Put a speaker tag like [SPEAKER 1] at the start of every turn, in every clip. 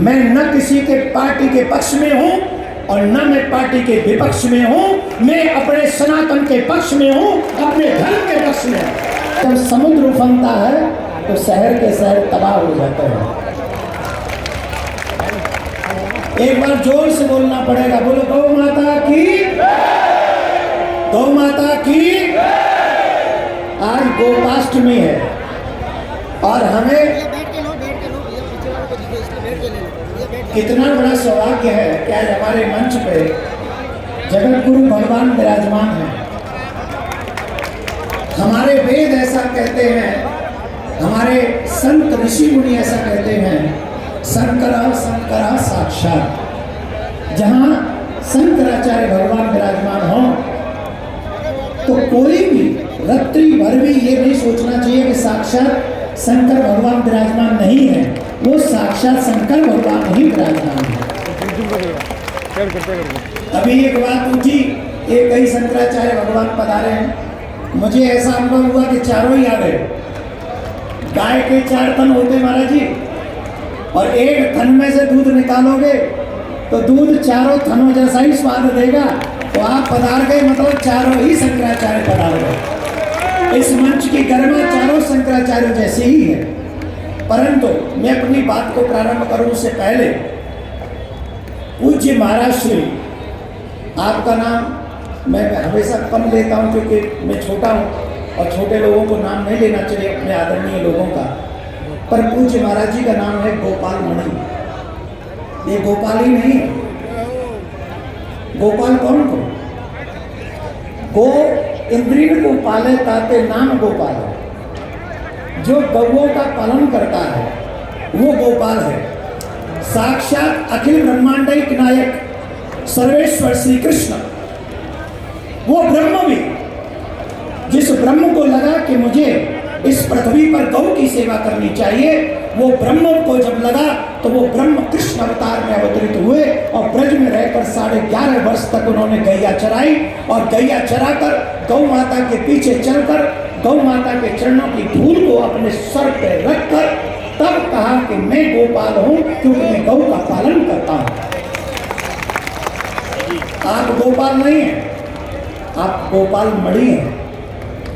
[SPEAKER 1] मैं न किसी के पार्टी के पक्ष में हूं और न मैं पार्टी के विपक्ष में हूं। मैं अपने सनातन के पक्ष में हूं, अपने धर्म के पक्ष में हूं। जब समुद्र उफनता है तो शहर के शहर तबाह हो जाते हैं। एक बार जोर से बोलना पड़ेगा, बोलो गौ माता की, गौ माता की। आज गोपाष्टमी है और हमें कितना बड़ा सौभाग्य है कि आज हमारे मंच पे जगत गुरु भगवान विराजमान हैं। हमारे वेद ऐसा कहते हैं, हमारे संत ऋषि मुनि ऐसा कहते हैं, शंकर शंकर साक्षात। जहाँ शंकराचार्य भगवान विराजमान हो तो कोई भी रात्रि भर भी ये नहीं सोचना चाहिए कि साक्षात शंकर भगवान विराजमान नहीं है। वो साक्षात शंकर भगवान ही विराजमान है। अभी एक बात उठी, एक कई शंकराचार्य भगवान पधारे हैं। मुझे ऐसा अनुभव हुआ कि चारों ही आ गए। गाय के 4 थन होते महाराज जी, और एक थन में से दूध निकालोगे तो दूध चारों थनों जैसा ही स्वाद देगा। तो आप पधार गए मतलब चारों ही शंकराचार्य पधार गए। इस मंच की गरिमा चारों शंकराचार्य जैसी ही है। परंतु मैं अपनी बात को प्रारंभ करूं उससे पहले पूज्य महाराज श्री, आपका नाम मैं हमेशा कम लेता हूं क्योंकि मैं छोटा हूं और छोटे लोगों को नाम नहीं लेना चाहिए अपने आदरणीय लोगों का। पर पूज्य महाराज जी का नाम है गोपाल मणि। ये गोपाल ही नहीं है। गोपाल कौन को? गो इंद्रिय को पाले ताते नाम गोपाल है। जो गौओं का पालन करता है वो गोपाल है। साक्षात अखिल ब्रह्मांडिक नायक सर्वेश्वर श्री कृष्ण, वो ब्रह्म भी, जिस ब्रह्म को लगा कि मुझे इस पृथ्वी पर गौ की सेवा करनी चाहिए, वो ब्रह्म को जब लगा तो वो ब्रह्म कृष्ण अवतार में अवतरित हुए और ब्रज में रहकर 11.5 वर्ष तक उन्होंने गैया चराई और गैया चराकर गौ माता के पीछे चलकर गौ माता के चरणों की धूल को अपने सर पे रखकर तब कहा कि मैं गोपाल हूं क्योंकि मैं गौ का पालन करता हूं। आप गोपाल नहीं हैं, आप गोपाल मणि हैं।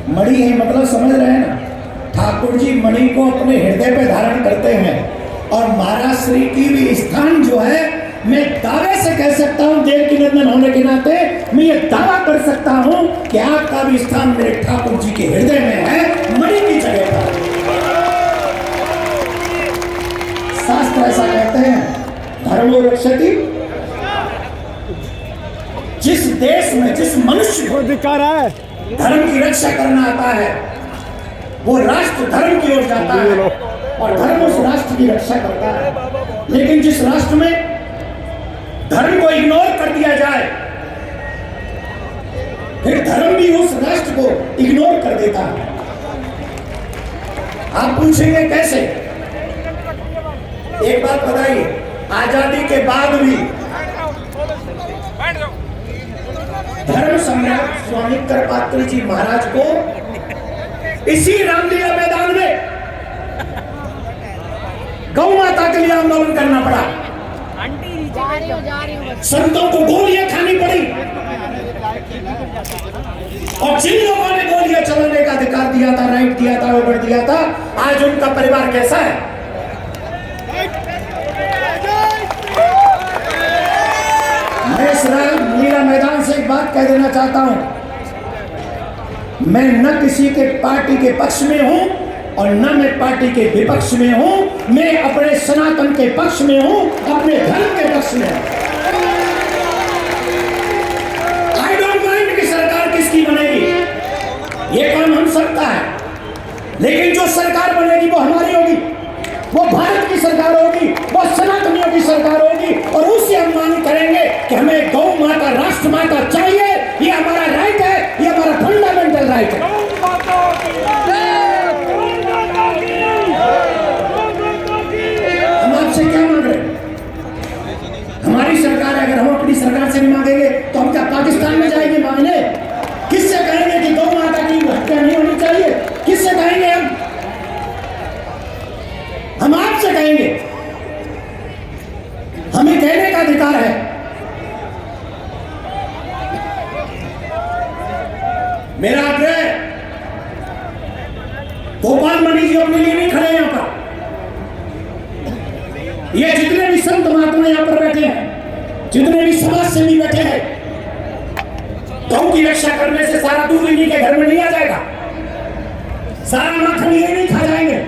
[SPEAKER 1] मणि है मतलब समझ रहे हैं ना, ठाकुर जी मणि को अपने हृदय पे धारण करते हैं। और महाराज श्री की भी स्थान जो है, मैं दावे से कह सकता हूं, देव की नंदन होने के नाते मैं ये दावा कर सकता हूं कि आपका भी स्थान मेरे ठाकुर जी के हृदय में है, मणि की जगह पर। शास्त्र ऐसा कहते हैं, धर्मो रक्षति। जिस देश में जिस मनुष्य को अधिकार है धर्म की रक्षा करना आता है, वो राष्ट्र धर्म की ओर जाता है और धर्म उस राष्ट्र की रक्षा करता है। लेकिन जिस राष्ट्र में धर्म को इग्नोर कर दिया जाए, फिर धर्म भी उस राष्ट्र को इग्नोर कर देता है। आप पूछेंगे कैसे? एक बात बताइए, आजादी के बाद भी धर्म सम्राट स्वामी कृपात्री जी महाराज को इसी रामलीला मैदान में गौ माता के लिए आंदोलन करना पड़ा। संतों को गोलियां खानी पड़ी और जिन लोगों ने गोलियां चलाने का अधिकार दिया था, राइट दिया था, ऑर्डर दिया था, आज उनका परिवार कैसा है? मैं इस लीला मैदान से एक बात कह देना चाहता हूं, मैं न किसी के पार्टी के पक्ष में हूं और न मैं पार्टी के विपक्ष में हूं। मैं अपने सनातन के पक्ष में हूं, अपने धर्म के पक्ष में हूं। आई डोंट माइंड कि सरकार किसकी बनेगी, ये काम हम सबका है, लेकिन जो सरकार बनेगी वो हमारी होगी, वो भारत की सरकार होगी, वो सनातनियों की सरकार होगी और उससे हम मांग करेंगे कि हमें गौ माता, राष्ट्र माता चाहिए। ये हमारा राइट है, ये हमारा फंडामेंटल राइट है। हम आपसे क्या मांग रहे हैं? हमारी सरकार है, अगर हम अपनी सरकार से नहीं मांगेंगे तो हम क्या पाकिस्तान में जाएंगे मांगने? किससे कहेंगे कि गौ माता की हत्या नहीं होनी चाहिए? किससे कहेंगे? हम आपसे कहेंगे। हमें कहने का अधिकार है। मेरा आग्रह, गोपाल मणि जी अपने लिए नहीं खड़े यहां पर। ये जितने भी संत महात्मा यहां पर बैठे हैं, जितने भी समाज सेवी बैठे हैं, गौ की रक्षा करने से सारा दूध इन्हीं के घर में नहीं आ जाएगा, सारा माखन ये नहीं खा जाएंगे।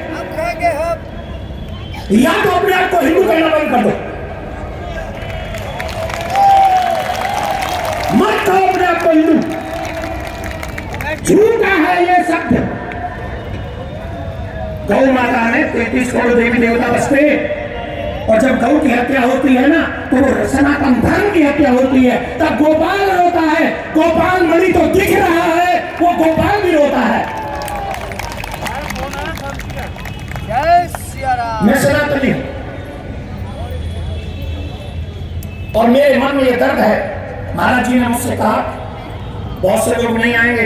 [SPEAKER 1] या तो अपने आप को हिंदू कहना बंद कर दो, मत कहो अपने आप को हिंदू। झूठा है ये शब्द। गौ माता में 33 करोड़ देवी देवता बसते, और जब गौ की हत्या होती है ना, तो वो सनातन धर्म की हत्या होती है। तब गोपाल रोता है। गोपाल मणि तो दिख रहा है, वो गोपाल भी रोता है। मैं सनातनी हूं, और मेरे मन में ये दर्द है। महाराज जी ने मुझसे कहा बहुत से लोग नहीं आएंगे,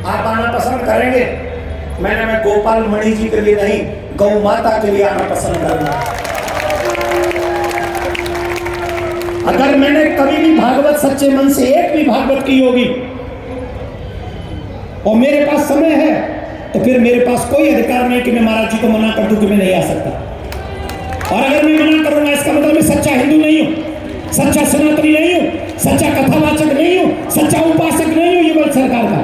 [SPEAKER 1] आप आना पसंद करेंगे। मैं गोपाल मणि जी के लिए नहीं, गौ माता के लिए आना पसंद करूंगा। अगर मैंने कभी भी भागवत सच्चे मन से एक भी भागवत की होगी और मेरे पास समय है, तो फिर मेरे पास कोई अधिकार नहीं कि मैं महाराज जी को मना कर दूं कि मैं नहीं आ सकता। और अगर मैं मना करूंगा, इसका मतलब मैं सच्चा हिंदू नहीं हूं, सच्चा सनातनी नहीं हूं, सच्चा कथावाचक नहीं हूं, सच्चा उपासक नहीं हूं युगल सरकार का।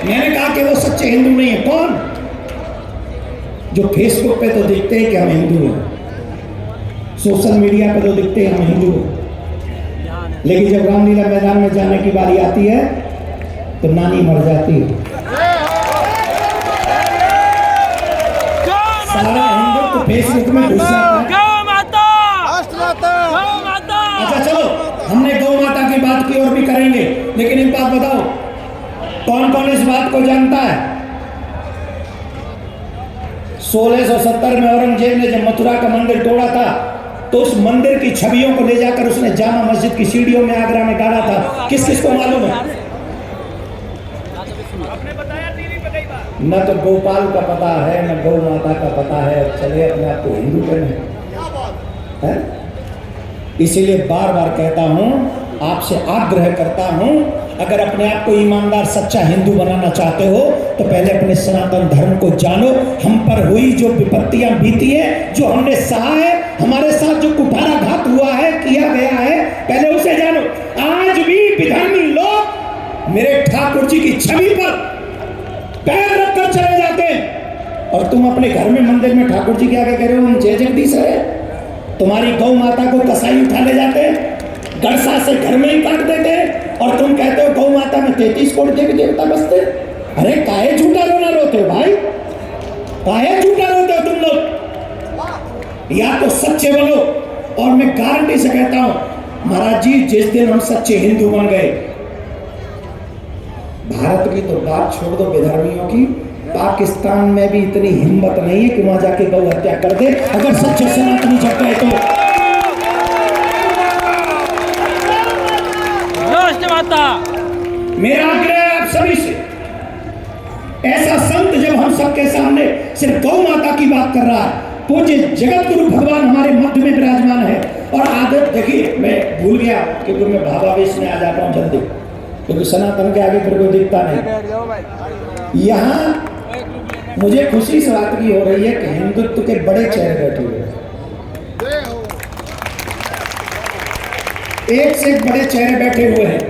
[SPEAKER 1] मैंने कहा कि वो सच्चे हिंदू नहीं है। कौन? जो फेसबुक पे तो दिखते हैं कि हम हिंदू हैं, सोशल मीडिया पे तो दिखते हैं हम हिंदू हैं, लेकिन जब रामलीला मैदान में जाने की बारी आती है तो नानी मर जाती है। सारा हिंदू तो फेसबुक में घुस जाता है। अच्छा चलो, हमने गौ माता की बात की और भी करेंगे, लेकिन एक बात बताओ, कौन कौन इस बात को जानता है? 1670 में औरंगजेब ने जब मथुरा का मंदिर तोड़ा था, तो उस मंदिर की छवियों को ले जाकर उसने जामा मस्जिद की सीढ़ियों में आगरा में डाला था। किस किस को मालूम है? न तो गोपाल का पता है, न गौ माता का पता है, चले अपने आप को हिंदू कहने। इसीलिए बार बार कहता हूं, आपसे आग्रह करता हूं, अगर अपने आप को ईमानदार सच्चा हिंदू बनाना चाहते हो तो पहले अपने सनातन धर्म को जानो। हम पर हुई जो विपत्तियां बीती है, जो हमने सहा है, हमारे साथ जो कुठाराघात हुआ है, किया गया है, पहले उसे जानो। आज भी विधर्मी लोग मेरे ठाकुर जी की छवि पर पैर रखकर चले जाते हैं, और तुम अपने घर में मंदिर में ठाकुर जी के आगे कह रहे हो हम जय जगदीश है। तुम्हारी गौ माता को कसाई उठा ले जाते हैं, गड़सा से घर में ही काट देते हैं, और तुम कहते हो गौ माता में 33 करोड़ देवी देवता बसते। अरे काहे झूठा रोना रोते हो भाई, काहे झूठा रोते हो तुम लोग? या तो सच्चे बनो। और मैं गारंटी से कहता हूं महाराज जी, जिस दिन हम सच्चे हिंदू बन गए, भारत की तो बात छोड़ दो, विधर्मियों की, पाकिस्तान में भी इतनी हिम्मत नहीं है कि वहां जाके गौ हत्या कर दे, अगर सच्चे सनातनी जग गए तो। मेरा आग्रह है आप सभी से, ऐसा संत जब हम सबके सामने सिर्फ गौ माता की बात कर रहा है, पूज्य जगत गुरु भगवान हमारे मध्य में विराजमान है। और आदत देखिए, मैं भूल गया क्योंकि मैं भावावेश में आ जाता हूं जल्दी, क्योंकि सनातन के आगे फिर कोई दिखता नहीं। यहाँ मुझे खुशी इस बात की हो रही है कि हिंदुत्व के बड़े चेहरे बैठे हुए हैं, एक से एक बड़े चेहरे बैठे हुए हैं,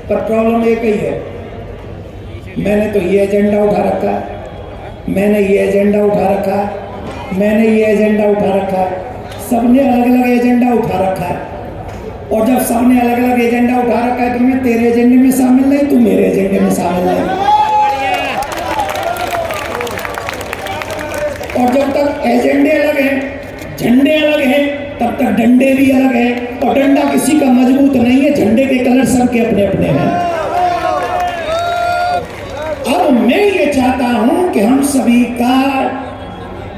[SPEAKER 1] पर प्रॉब्लम एक ही है, मैंने तो ये एजेंडा उठा रखा, मैंने ये एजेंडा उठा रखा, मैंने ये एजेंडा उठा रखा, सबने अलग अलग एजेंडा उठा रखा है। और जब सबने अलग अलग एजेंडा उठा रखा है, तो मैं तेरे एजेंडे में शामिल नहीं, तू मेरे एजेंडे में शामिल नहीं। और जब तक एजेंडे अलग हैं, झंडे अलग हैं, तब तक डंडे भी अलग हैं, और डंडा किसी का मजबूत नहीं है, झंडे के कलर सबके अपने अपने हैं। अब मैं ये चाहता हूं कि हम सभी का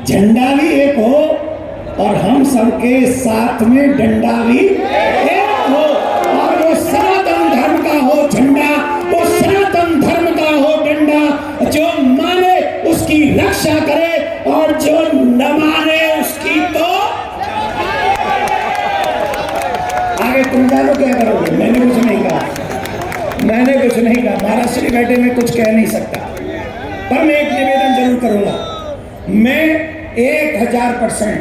[SPEAKER 1] झंडा भी एक हो, और हम सबके साथ में डंडा भी एक हो, और वो सनातन धर्म का हो झंडा, वो सनातन धर्म का हो डंडा, जो माने उसकी रक्षा करे, और जो न माने उसकी तो आगे तुम जानो क्या करोगे। मैंने कुछ नहीं कहा, मैंने कुछ नहीं कहा। महाराष्ट्र बैठे में कुछ कह नहीं सकता, पर मैं एक निवेदन जरूर करूंगा। मैं 1000%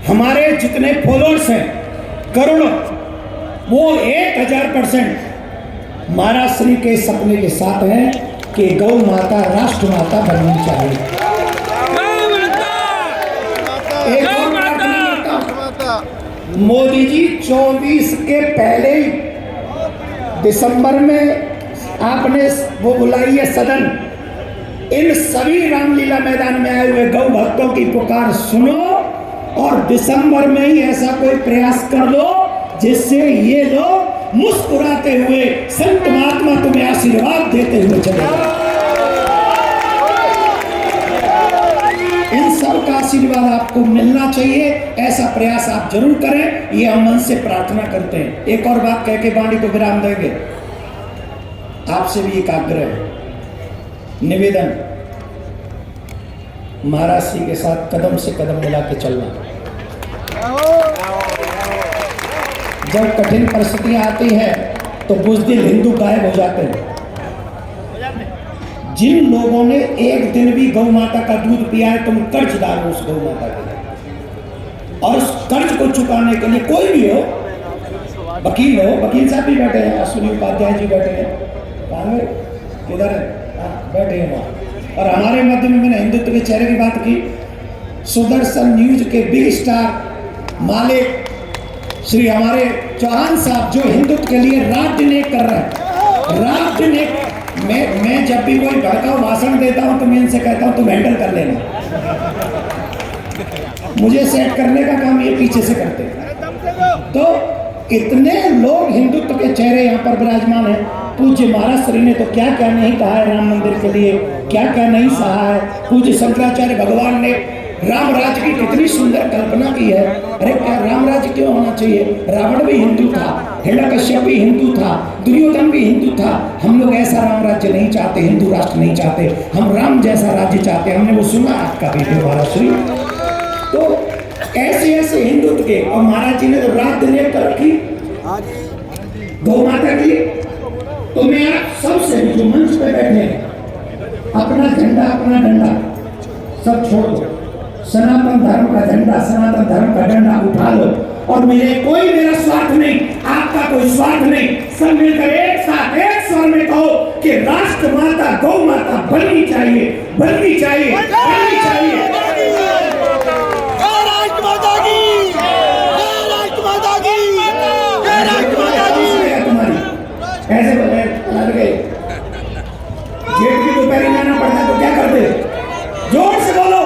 [SPEAKER 1] हमारे जितने फॉलोअर्स हैं करोड़ों, वो 1000% महाराष्ट्र के सपने के साथ हैं कि गौ माता राष्ट्र माता बननी चाहिए। एक और माता मोदी जी 24 के पहले ही दिसंबर में आपने वो बुलाई है सदन, इन सभी रामलीला मैदान में आए हुए गौ भक्तों की पुकार सुनो, और दिसंबर में ही ऐसा कोई प्रयास कर लो जिससे ये लोग मुस्कुराते हुए संत महात्मा तुम्हें आशीर्वाद देते हुए चले। इन सब का आशीर्वाद आपको मिलना चाहिए, ऐसा प्रयास आप जरूर करें, ये हम मन से प्रार्थना करते हैं। एक और बात कह के वाणी को विराम देंगे। आपसे भी एक आग्रह है, निवेदन, महाराज जी के साथ कदम से कदम मिला के चलना। जब कठिन परिस्थितियां आती है तो बुज़दिल हिंदू गायब हो जाते हैं। जिन लोगों ने एक दिन भी गौ माता का दूध पिया है, तुम कर्जदार हो उस गौ माता के, और उस कर्ज को चुकाने के लिए कोई भी हो, वकील हो, वकील साहब भी बैठे हैं, अश्विनी उपाध्याय जी बैठे हैं, किधर है, बैठे हैं वहाँ। और हमारे मध्य में मैंने हिंदुत्व के चेहरे की बात की, सुदर्शन न्यूज के बिग स्टार मालिक श्री हमारे चौहान साहब, जो हिंदुत्व के लिए राजनीति कर रहे हैं, राजनीति। मैं जब भी कोई भड़काऊ भाषण देता हूं तो मैं इनसे कहता हूं तुम हैंडल कर लेना, मुझे सेट करने का काम ये पीछे से करते हैं। तो इतने लोग हिंदुत्व के चेहरे यहाँ पर विराजमान हैं। पूज्य महाराज श्री ने तो क्या क्या नहीं कहा है राम मंदिर के लिए, क्या क्या नहीं सहा है। पूज्य शंकराचार्य भगवान ने राम राज्य की कितनी सुंदर कल्पना की है। अरे क्या राम राज्य क्यों होना चाहिए? रावण भी हिंदू था, हिरण्यकश्यप भी हिंदू था, दुर्योधन भी हिंदू था। हम लोग ऐसा राम राज्य नहीं चाहते, हिंदू राष्ट्र नहीं चाहते, हम राम जैसा राज्य चाहते हैं। हमने वो सुना आपका वीडियो महाराज श्री। तो ऐसे ऐसे हिंदुत्व के, और महाराज जी ने तो रात दिन कर रखी गौ माता की। तो मैं आप सबसे जो मंच पे बैठे हैं, अपना झंडा अपना डंडा सब छोड़ दो, सनातन धर्म का झंडा, सनातन धर्म का डंडा उठा लो, और मेरा स्वार्थ नहीं, आपका कोई स्वार्थ नहीं, सब मिलकर एक साथ एक स्वर में कहो कि राष्ट्र माता गौ माता बननी चाहिए, बननी चाहिए, बननी चाहिए। राष्ट्र माता की, राष्ट्र माता की, राष्ट्र माता की। तुम्हारी ऐसे लग गए, जेठ की दोपहर जाना पड़ता तो क्या करते? जोर से बोलो,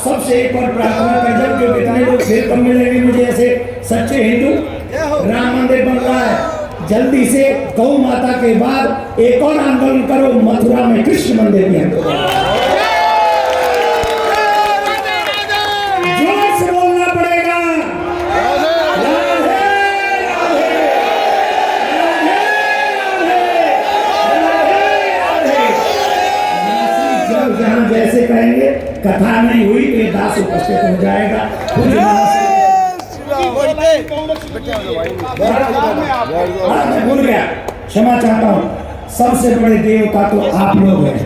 [SPEAKER 1] सबसे एक बार प्रार्थना कर, जब जो कितने लोग फिर कम मिलेंगे मुझे ऐसे सच्चे हिंदू। राम मंदिर बन रहा है, जल्दी से गौ माता के बाद एक और आंदोलन करो, मथुरा में कृष्ण मंदिर भी हमको जोर से बोलना पड़ेगा। जहां जैसे कहेंगे, कथा नहीं हुई तो ये दास उपस्थित हो जाएगा। मैं भूल गया, क्षमा चाहता हूँ। सबसे बड़े देवता तो आप लोग हैं।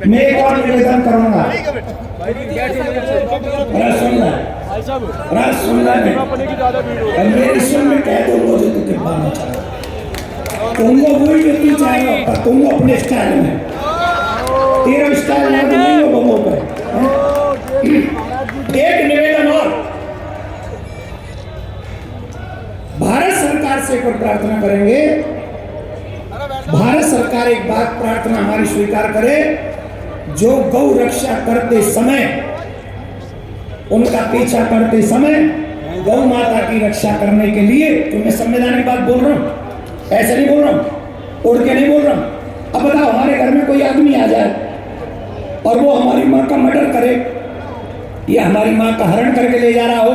[SPEAKER 1] मैं एक और निवेदन करूंगा, मेरी सुन में कह दो मुझे तो कितना चाहो, तुमको वही जो तू चाहे, पर तुमको अपने स्टाइल में, तेरा स्टाइल नहीं हो बमों पर। एक निवेदन और, भारत सरकार से एक प्रार्थना करेंगे। भारत सरकार एक बात प्रार्थना हमारी स्वीकार करे, जो गौ रक्षा करते समय, उनका पीछा करते समय गौ माता की रक्षा करने के लिए, तो मैं संविधान की बात बोल रहा हूं, ऐसे नहीं बोल रहा हूं, उड़ के नहीं बोल रहा हूं, अब बताओ, हमारे घर में कोई आदमी आ जाए और वो हमारी माँ का मर्डर करे या हमारी माँ का हरण करके ले जा रहा हो,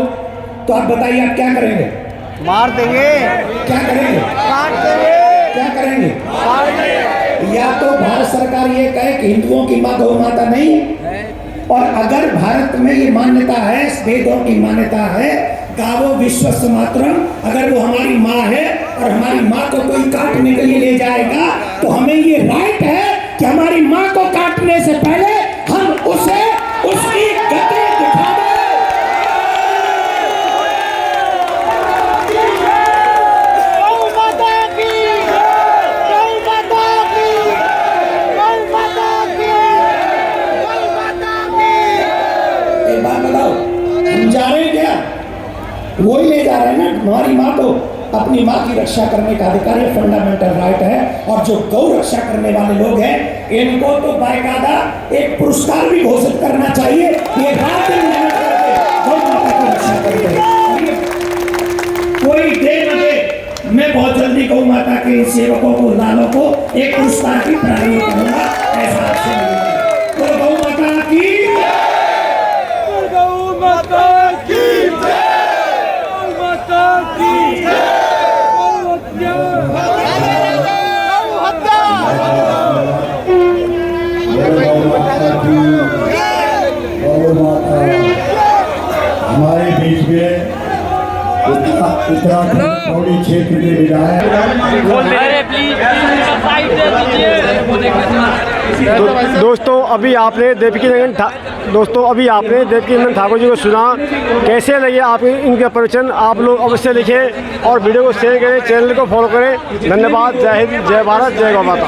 [SPEAKER 1] तो आप बताइए आप क्या करेंगे?
[SPEAKER 2] मार देंगे।
[SPEAKER 1] क्या करेंगे?
[SPEAKER 2] काट देंगे।
[SPEAKER 1] क्या करेंगे?
[SPEAKER 2] मार देंगे।
[SPEAKER 1] या तो भारत सरकार ये कहे कि हिंदुओं की माँ गौ माता नहीं है, और अगर भारत में ये मान्यता है, वेदों की मान्यता है, गावो विश्वस्य मातरम, अगर वो हमारी माँ है और हमारी माँ को कोई काटने के लिए ले जाएगा तो हमें ये राइट है कि हमारी माँ को काटने से पहले हम उसे उसकी गति दिखा दें।
[SPEAKER 2] गौ माता की, गौ माता की, गौ माता की, गौ माता की।
[SPEAKER 1] एक बात बताओ, हम जा रहे हैं क्या? वो ही ले जा रहे हैं ना। हमारी माँ को, अपनी माँ की रक्षा करने का अधिकार, ये फंडामेंटल राइट है। और जो गौ रक्षा करने वाले लोग हैं, इनको तो बाकायदा एक पुरस्कार भी घोषित करना चाहिए। ये रात दिन मेहनत करके गौ माता की रक्षा करते हैं। कोई दे न दे, मैं बहुत जल्दी गौ माता के सेवकों को, लालों को एक पुरस्कार की प्रारंभ करूंगा। ऐसा आपसे मिलेगा। तो गौ माता की,
[SPEAKER 2] गौ माता की, गौ माता की, गौ
[SPEAKER 3] हमारे बीच में उत्तराखंड पौड़ी क्षेत्र के विधायक
[SPEAKER 4] दोस्तों अभी आपने देवकी नंदन ठाकुर जी को सुना। कैसे लगे आप इनके प्रवचन? आप लोग अवश्य लिखें और वीडियो को शेयर करें, चैनल को फॉलो करें। धन्यवाद। जय हिंद, जय भारत, जय गौ माता।